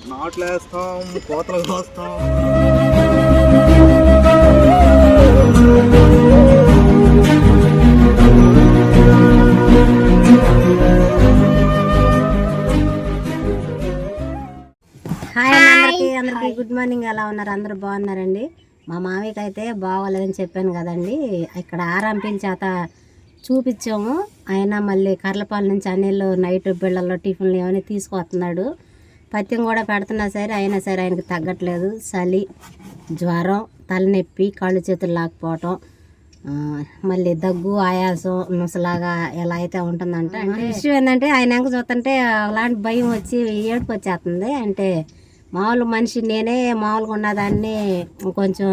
నాట్లు వేస్తాం, కోతలు కోస్తాం. హాయ్ అందరికీ గుడ్ మార్నింగ్. ఎలా ఉన్నారు? అందరూ బాగున్నారండి. మా మామయ్యకి అయితే బాగోలేదని చెప్పాను కదండి. ఇక్కడ ఆర్ఎంపీల చేత చూపించాము. ఆయన మళ్ళీ కర్లపాల నుంచి అన్నిళ్ళు నైట్ బిళ్ళల్లో టిఫిన్లు ఏమైనా తీసుకొస్తున్నాడు. పత్యం కూడా పెడుతున్నా సరే అయినా సరే ఆయనకి తగ్గట్లేదు. చలి, జ్వరం, తలనొప్పి, కాళ్ళు చేతులు లాకపోవటం, మళ్ళీ దగ్గు, ఆయాసం, ముసలాగా ఎలా అయితే ఉంటుందంటే విషయం ఏంటంటే ఆయన ఎంక చూస్తుంటే అలాంటి భయం వచ్చి ఏడుపు వచ్చేస్తుంది. అంటే మామూలు మనిషి నేనే మామూలుగా ఉన్నదాన్ని కొంచెం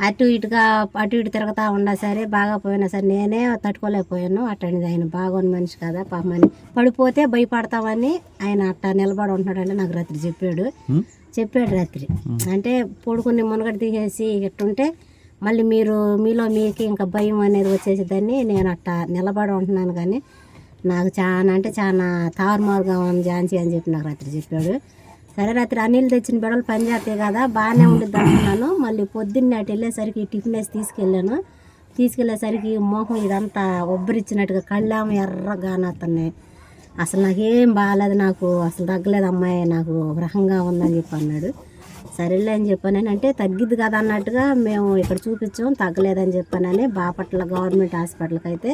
అటు ఇటు తిరుగుతూ ఉన్నా సరే బాగా పోయినా సరే నేనే తట్టుకోలేకపోయాను. అట్టనిది ఆయన బాగున్న మనిషి కదా పాపమని పడిపోతే భయపడతామని ఆయన అట్టా నిలబడి ఉంటున్నాడంటే నాకు రాత్రి చెప్పాడు రాత్రి. అంటే పడుకుని మునగడ తీసేసి ఇట్టుంటే మళ్ళీ మీలో మీకు ఇంకా భయం అనేది వచ్చేసేదాన్ని నేను అట్టా నిలబడి ఉంటున్నాను. కానీ నాకు చాలా అంటే చాలా తారుమారుగా ఉంది ఝాన్సీ అని చెప్పి నాకు రాత్రి చెప్పాడు. సరే రాత్రి అనిల్ తెచ్చిన బిడలు పని చేస్తాయి కదా బాగానే ఉండిద్ది అనుకున్నాను. మళ్ళీ పొద్దున్నే అటు వెళ్ళేసరికి టిఫిన్ వేసి తీసుకెళ్ళేసరికి మొహం ఇదంతా ఒబ్బరిచ్చినట్టుగా కళ్ళేమో ఎర్రగా నాతున్నాయి. అసలు నాకేం బాగాలేదు, నాకు అసలు తగ్గలేదు అమ్మాయి, నాకు రకంగా ఉందని చెప్పి అన్నాడు. సరేలే అని చెప్పానని అంటే తగ్గిద్ది కదా అన్నట్టుగా మేము ఇక్కడ చూపించాం. తగ్గలేదని చెప్పానని బాపట్ల గవర్నమెంట్ హాస్పిటల్కి అయితే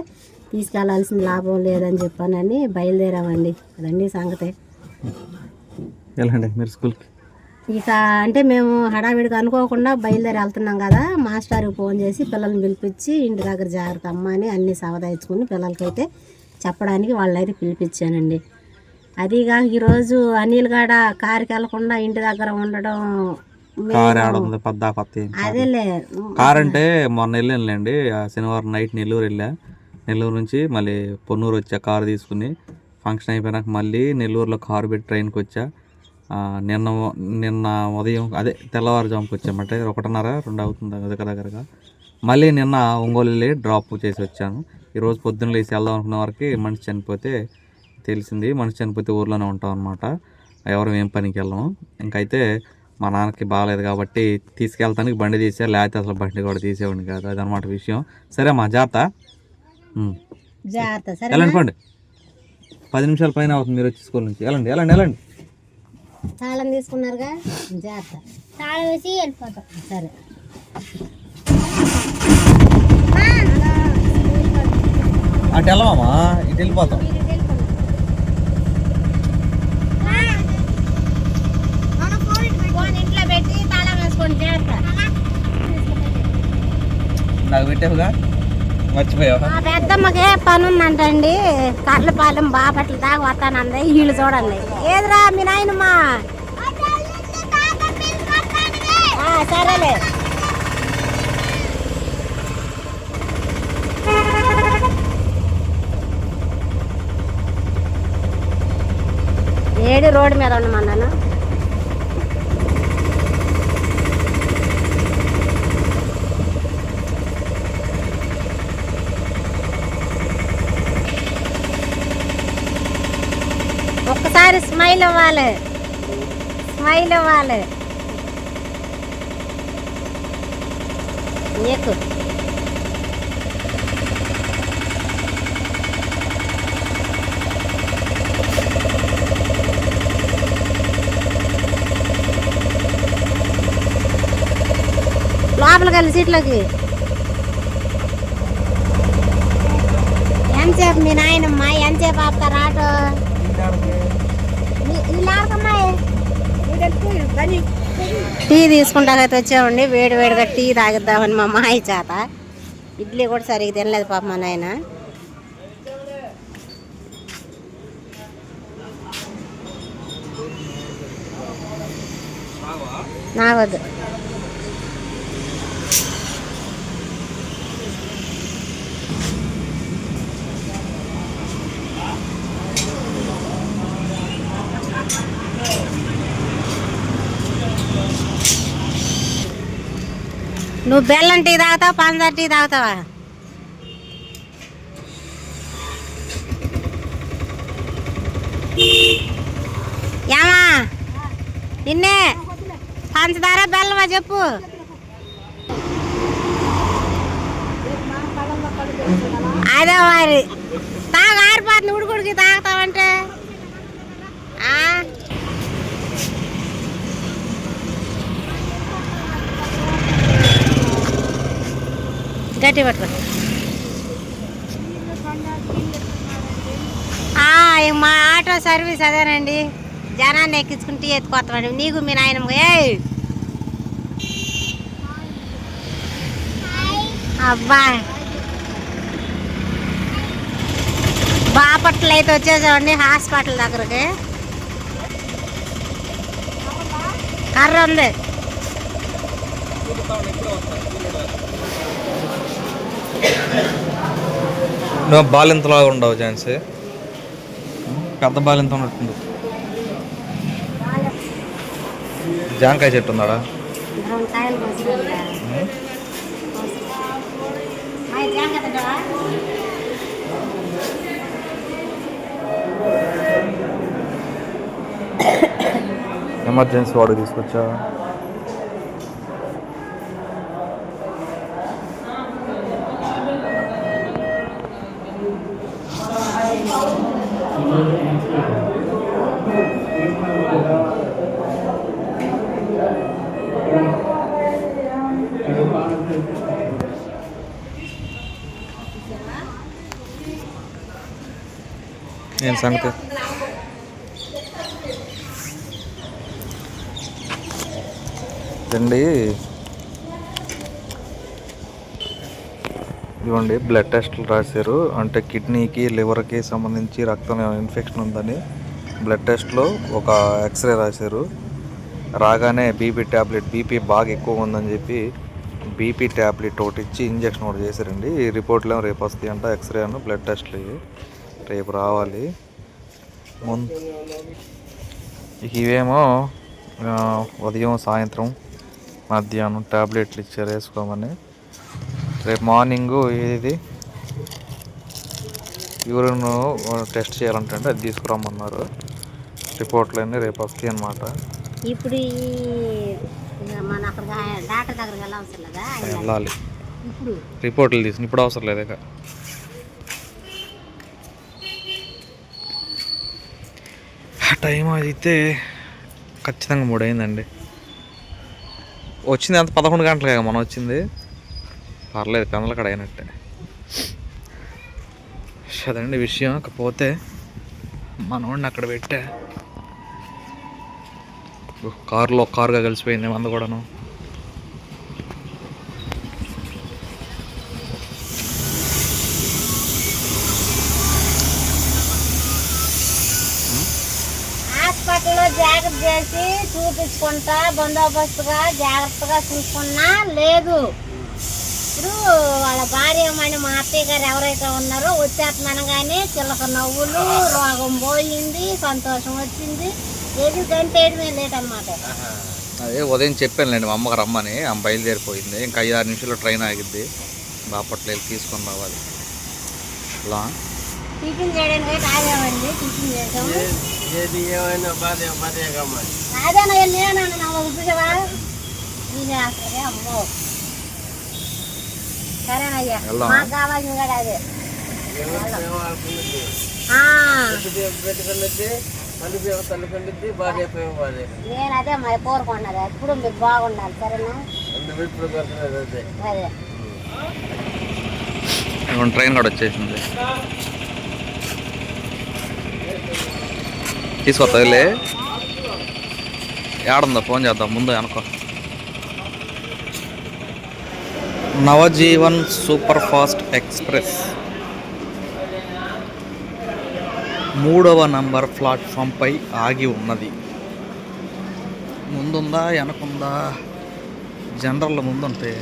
తీసుకెళ్లాల్సిన లాభం లేదని చెప్పానని బయలుదేరామండి. అదండి సంగతే. మీరు స్కూల్కి ఇక అంటే మేము హడావిడిగా అనుకోకుండా బయలుదేరి వెళ్తున్నాం కదా. మాస్టర్కి ఫోన్ చేసి పిల్లల్ని పిలిపించి ఇంటి దగ్గర జాగ్రత్త అమ్మ అని అన్నీ సవదాయించుకుని పిల్లలకైతే చెప్పడానికి వాళ్ళైతే పిలిపించానండి. అదిగా ఈరోజు అనిల్ గాడ కారుకి వెళ్లకుండా ఇంటి దగ్గర ఉండడం. అదేలే కార్ అంటే మొన్న వెళ్ళానులేండి, శనివారం నైట్ నెల్లూరు నుంచి మళ్ళీ పొన్నూరు వచ్చా కారు తీసుకుని. ఫంక్షన్ అయిపోయినాక మళ్ళీ నెల్లూరులో కారు పెట్టి ట్రైన్కి వచ్చా. నిన్న ఉదయం అదే తెల్లవారుజాముకి వచ్చామంటే 1:30-2 అవుతుంది దగ్గరగా. మళ్ళీ నిన్న ఒంగోలు వెళ్ళి డ్రాప్ చేసి వచ్చాను. ఈరోజు పొద్దున్న లేచి వెళ్దాం అనుకున్న వరకు మనిషి చనిపోతే తెలిసింది. మనిషి చనిపోతే ఊర్లోనే ఉంటాం అనమాట, ఎవరు ఏం పనికి వెళ్ళము. ఇంకైతే మా నాన్నకి బాగాలేదు కాబట్టి తీసుకెళ్తానికి బండి తీసారు, లేకపోతే అసలు బండి కూడా తీసేవాడిని కాదు. అదనమాట విషయం. సరే అమ్మా జాగ్రత్త. వెళ్ళండి పండి, 10 నిమిషాల పైన అవుతుంది మీరు వచ్చి స్కూల్ నుంచి. వెళ్ళండి. తాళం తీసుకున్నారుగా, జాగ్రత్త. తాళం వేసి వెళ్ళిపోతాం. సరే అటు వెళ్ళమమ్మా, ఇటు వెళ్ళిపోతాం. ఇంట్లో పెట్టి తాళం వేసుకొని జాగ్రత్త. నాకు పెట్టావుగా, మర్చిపోయావా? మా పెద్దమ్మకే పని ఉందంటండి, కర్లపాలెం బాపట్ల దాకా వస్తానంది. వీళ్ళు చూడండి. ఏదిరా మీ నాయనమ్మా? సరేలే. ఏడు రోడ్డు మీద ఉండమన్నాను. ఒక్కసారి స్మైల్ ఇవ్వాలి. ఎక్కు. లోపలికి వెళ్ళి సీట్లోకి. ఎంతసేపు మీ నాయనమ్మ ఎంతసేపు ఆపుతారు ఆటో? టీ తీసుకుంటాకైతే వచ్చామండి. వేడిగా టీ తాగిద్దామని మా మాయ చేత. ఇడ్లీ కూడా సరిగ్గా తినలేదు పాప మా నాయన. నావద్దు. నువ్వు బెల్లం టీ తాగుతావా పంచదార టీ తాగుతావా? ఇన్నే పంచదార బెల్లమా చెప్పు. అదే మరి ఆరిపోతుంది ఉడుకుడికి తాగుతావంటే. గట్టి పట్టుకో. మా ఆటో సర్వీస్ అదేనండి, జనాన్ని ఎక్కించుకుంటే ఎత్తుకొస్తామండి. నీకు మీ నాయనమ్మ అబ్బా బాపట్ల అయితే వచ్చేసామండి హాస్పిటల్ దగ్గరకి. కర్ర ఉంది. నువ్వు బాలింతలాగా ఉండవు ఝాన్సీ, పెద్ద బాలింత ఉన్నట్టుంది. జాంకాయ చెట్టు ఉందాడా? ఎమర్జెన్సీ వాడు తీసుకొచ్చా. ఏం సంగతి? అండి ఇవ్వండి, బ్లడ్ టెస్ట్లు రాశారు. అంటే కిడ్నీకి లివర్కి సంబంధించి రక్తం ఇన్ఫెక్షన్ ఉందని బ్లడ్ టెస్ట్లో ఒక ఎక్స్రే రాశారు. రాగానే బీపీ ట్యాబ్లెట్, బీపీ బాగా ఎక్కువ ఉందని చెప్పి బీపీ ట్యాబ్లెట్ ఒకటి ఇచ్చి ఇంజక్షన్ ఒకటి చేశారండి. ఈ రిపోర్ట్లు ఏమో రేపు వస్తాయి అంట. ఎక్స్రే అను బ్లడ్ టెస్ట్లు రేపు రావాలి. ఇవేమో ఉదయం సాయంత్రం మధ్యాహ్నం ట్యాబ్లెట్లు ఇచ్చారు వేసుకోమని. రేపు మార్నింగు ఇది యూరిన్ టెస్ట్ చేయాలంటే అది తీసుకురమ్మన్నారు. రిపోర్ట్లు అన్నీ రేపు వస్తాయి అన్నమాట. ఇప్పుడు మన అక్కడ డాక్టర్ దగ్గరికి వెళ్ళాలి. ఇప్పుడు రిపోర్ట్లు తీసుకుని ఇప్పుడు అవసరం లేదు. ఇక టైం అయితే ఖచ్చితంగా 3 అయిందండి. వచ్చింది అంత 11 గంటలకే మనం వచ్చింది. పర్లేదు, పెందల కడ అయినట్టే. అదండి విషయం. కాకపోతే మనోడిని అక్కడ పెట్టా, కారులో కారుగా కలిసిపోయింది మంద కూడాను. హాస్పిటల్లో జాగ్రత్త చేసి చూపించుకుంటా బందోబస్తుగా జాగ్రత్తగా చూసుకున్నా లేదు. ఇప్పుడు వాళ్ళ భార్య మని మా అత్తయ్య గారు ఎవరైతే ఉన్నారో వచ్చేస్తున్నానగానే చిల్లక నవ్వులు, రోగం పోయింది, సంతోషం వచ్చింది. ఏది గంటేయడమే లేట్ అనమాట. అదే ఉదయం చెప్పానులేండి మా అమ్మకి రమ్మని. ఆమె బయలుదేరిపోయింది. ఇంకా 5-6 నిమిషాల్లో ట్రైన్ ఆగిద్ది. బాపట్ల వెళ్ళి తీసుకొని రావాలి. ఇలా టిఫిన్ చేయడానికి ఆగామండి. టిఫిన్ చేసాము. అదేనా చూసావా? అమ్మో సరేనయ్యా, మాకు కావాల్సింది కూడా అదే. నేను అదే మరి కోరుకున్నది. ఎప్పుడు మీరు బాగుండాలి. సరేనా? అదే ట్రైన్ కూడా వచ్చేసింది. తీసుకొస్తాలే. ఏడుందో ఫోన్ చేద్దాం ముందు అనుకో. నవజీవన్ సూపర్ ఫాస్ట్ ఎక్స్ప్రెస్ 3వ నంబర్ ప్లాట్ఫామ్పై ఆగి ఉన్నది. ముందుందా వెనకుందా? జనరల్ ముందుంటే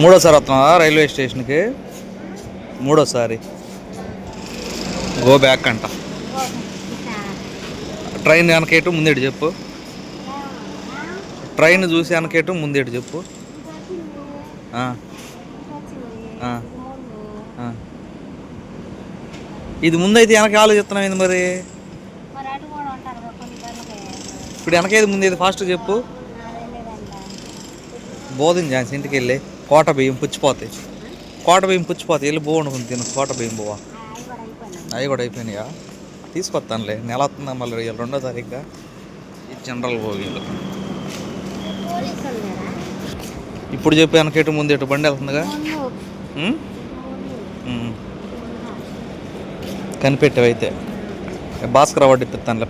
మూడోసారి వస్తున్నావా రైల్వే స్టేషన్కి? మూడోసారి గో బ్యాక్ అంట. ట్రైన్ వెనకేటు ముందేటి చెప్పు. ట్రైన్ చూసి వెనకేటు ముందేటి చెప్పు. ఇది ముందైతే వెనక ఆలోచిస్తున్నాం ఏంది మరి? మరి అటు కూడా ఉంటారు కదా కొన్ని గంటలకి. ఇప్పుడు వెనకేది ముందేది ఫాస్ట్ చెప్పు. బోధన ఛాన్స్ ఇంటికి వెళ్ళి కోట బియ్యం పుచ్చిపోతాయి. కోట బియ్యం పుచ్చిపోతాయి, వెళ్ళి బాగుంటుంది తిను. కోట బియ్యం బోవా అవి కూడా అయిపోయినాయా? తీసుకొస్తానులే, నెల వస్తుందా మళ్ళీ 2వ తారీఖుగా ఈ జనరల్ భోగిలు. ఇప్పుడు చెప్పి వెనకేటు ముందు ఎటు బండి వెళ్తుందిగా. కనిపెట్టావైతే భాస్కర్ అవార్డు ఇప్పిస్తానులే.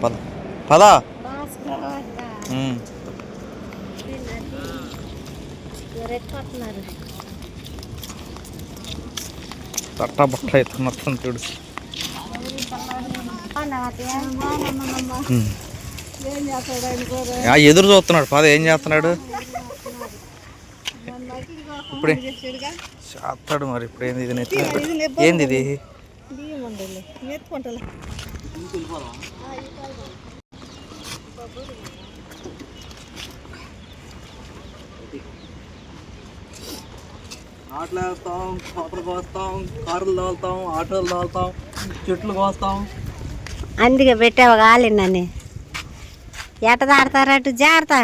పదా తట్టా బట్ట ఎత్తుకున్న చూడు. ఎదురు చూస్తున్నాడు. ఏం చేస్తున్నాడు ఇప్పుడే? చేస్తాడు మరి. ఇప్పుడు ఏంది ఇది? ఏంది ఇది? ఆటలు వేస్తాం, కోతలు కోస్తాం, కార్లు తోలుతాం, ఆటోలు తోలుతాం, చెట్లు కోస్తాం. అందుకే పెట్టావు కాలిండని. ఎట్ట దాడతారటు జాగ్రత్త.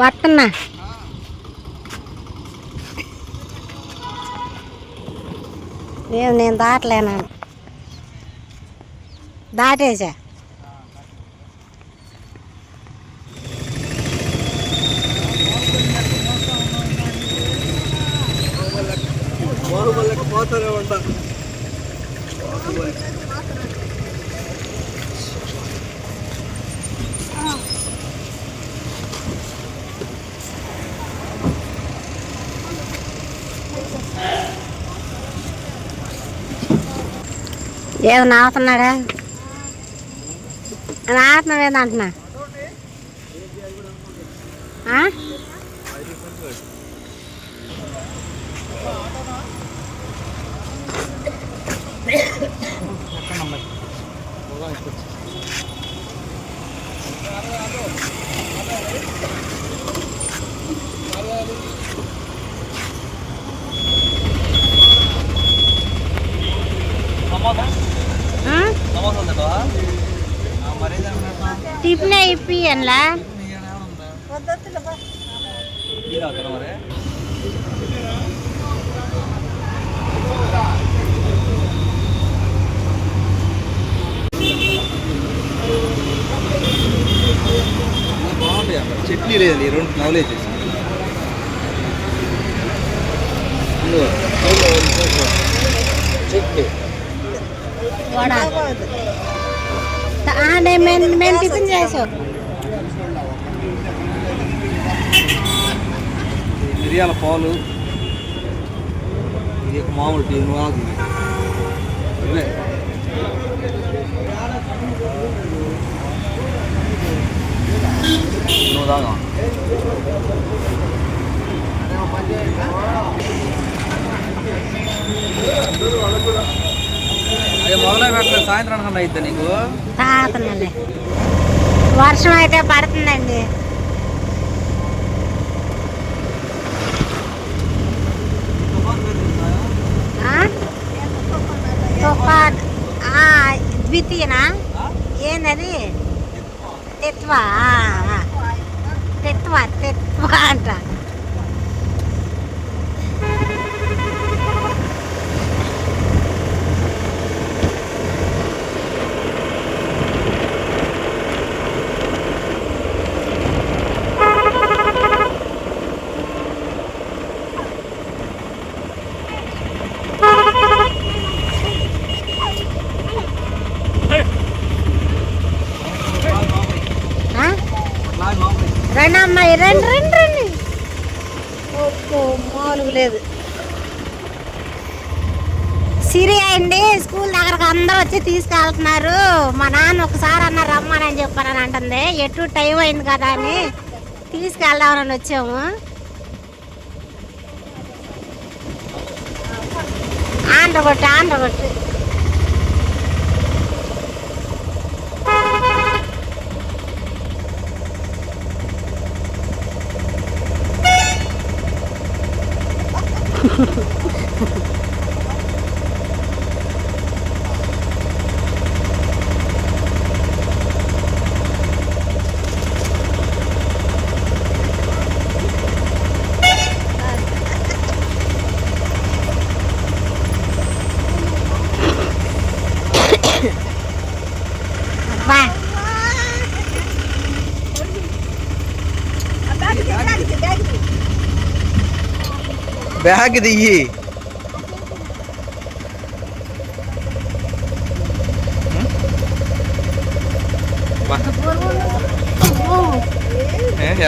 వస్తున్నా. నేను దాటలేనా? దాటేసా. పోతానే ఉంటా. ఏదో నావుతున్నాడా? నావుతున్నావేందంటున్నా? టిఫిన్ ఇప్పియన్లా చట్నీ లేదు, 2 నవలే చేసి మేము టిఫిన్ చేసాం. మిరియాల పాలు, ఇది మామూలు టీ. నువ్వు ఇవే నువ్వు తాగా. అది మొదలై పెట్టలేదు, సాయంత్రం కన్నా అయితే నీకు తాగుతుందండి. వర్షం అయితే పడుతుందండి. ద్వితీయనా ఏందది? తెత్వా తెత్వా తెత్వా అంట. రండి అమ్మాయి, రండి రండి రండి. మామూలుగా లేదు. సిరి అండి స్కూల్ దగ్గరకు అందరూ వచ్చి తీసుకెళ్తున్నారు. మా నాన్న ఒకసారి అన్న రమ్మని చెప్పానని అంటుంది. ఎటు టైం అయింది కదా అని తీసుకెళ్దామని వచ్చాము. ఆంధ్ర కొట్టు అబ్బా బ్యాగ్ దియ్యి.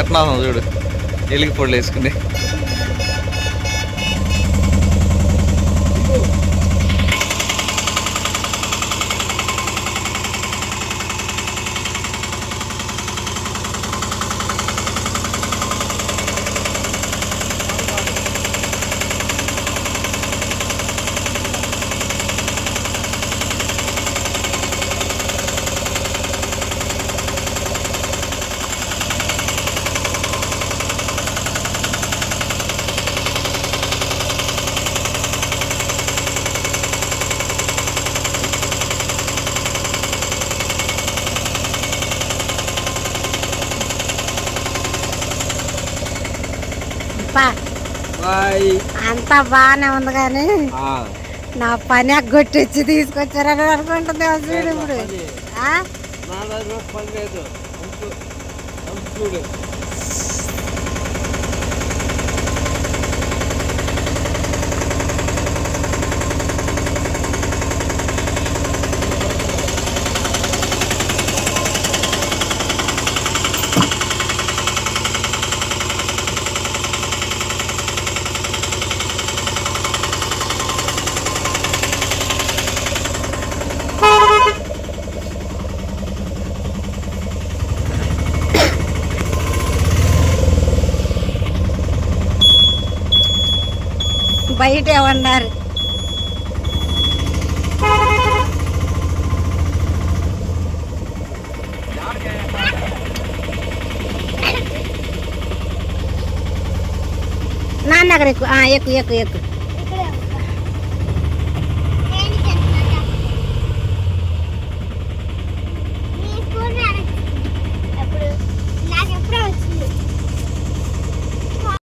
ఎట్లా చూడు ఎలిగి పొడులు వేసుకుని. అంతా బాగానే ఉంది కానీ నా పని కొట్టించి తీసుకొచ్చారని అనుకుంటుంది చూడు ఇప్పుడు. బయటే ఉన్నారు. నాన్న దగ్గర ఎక్కు ఎక్కు ఎక్కు ఎక్కు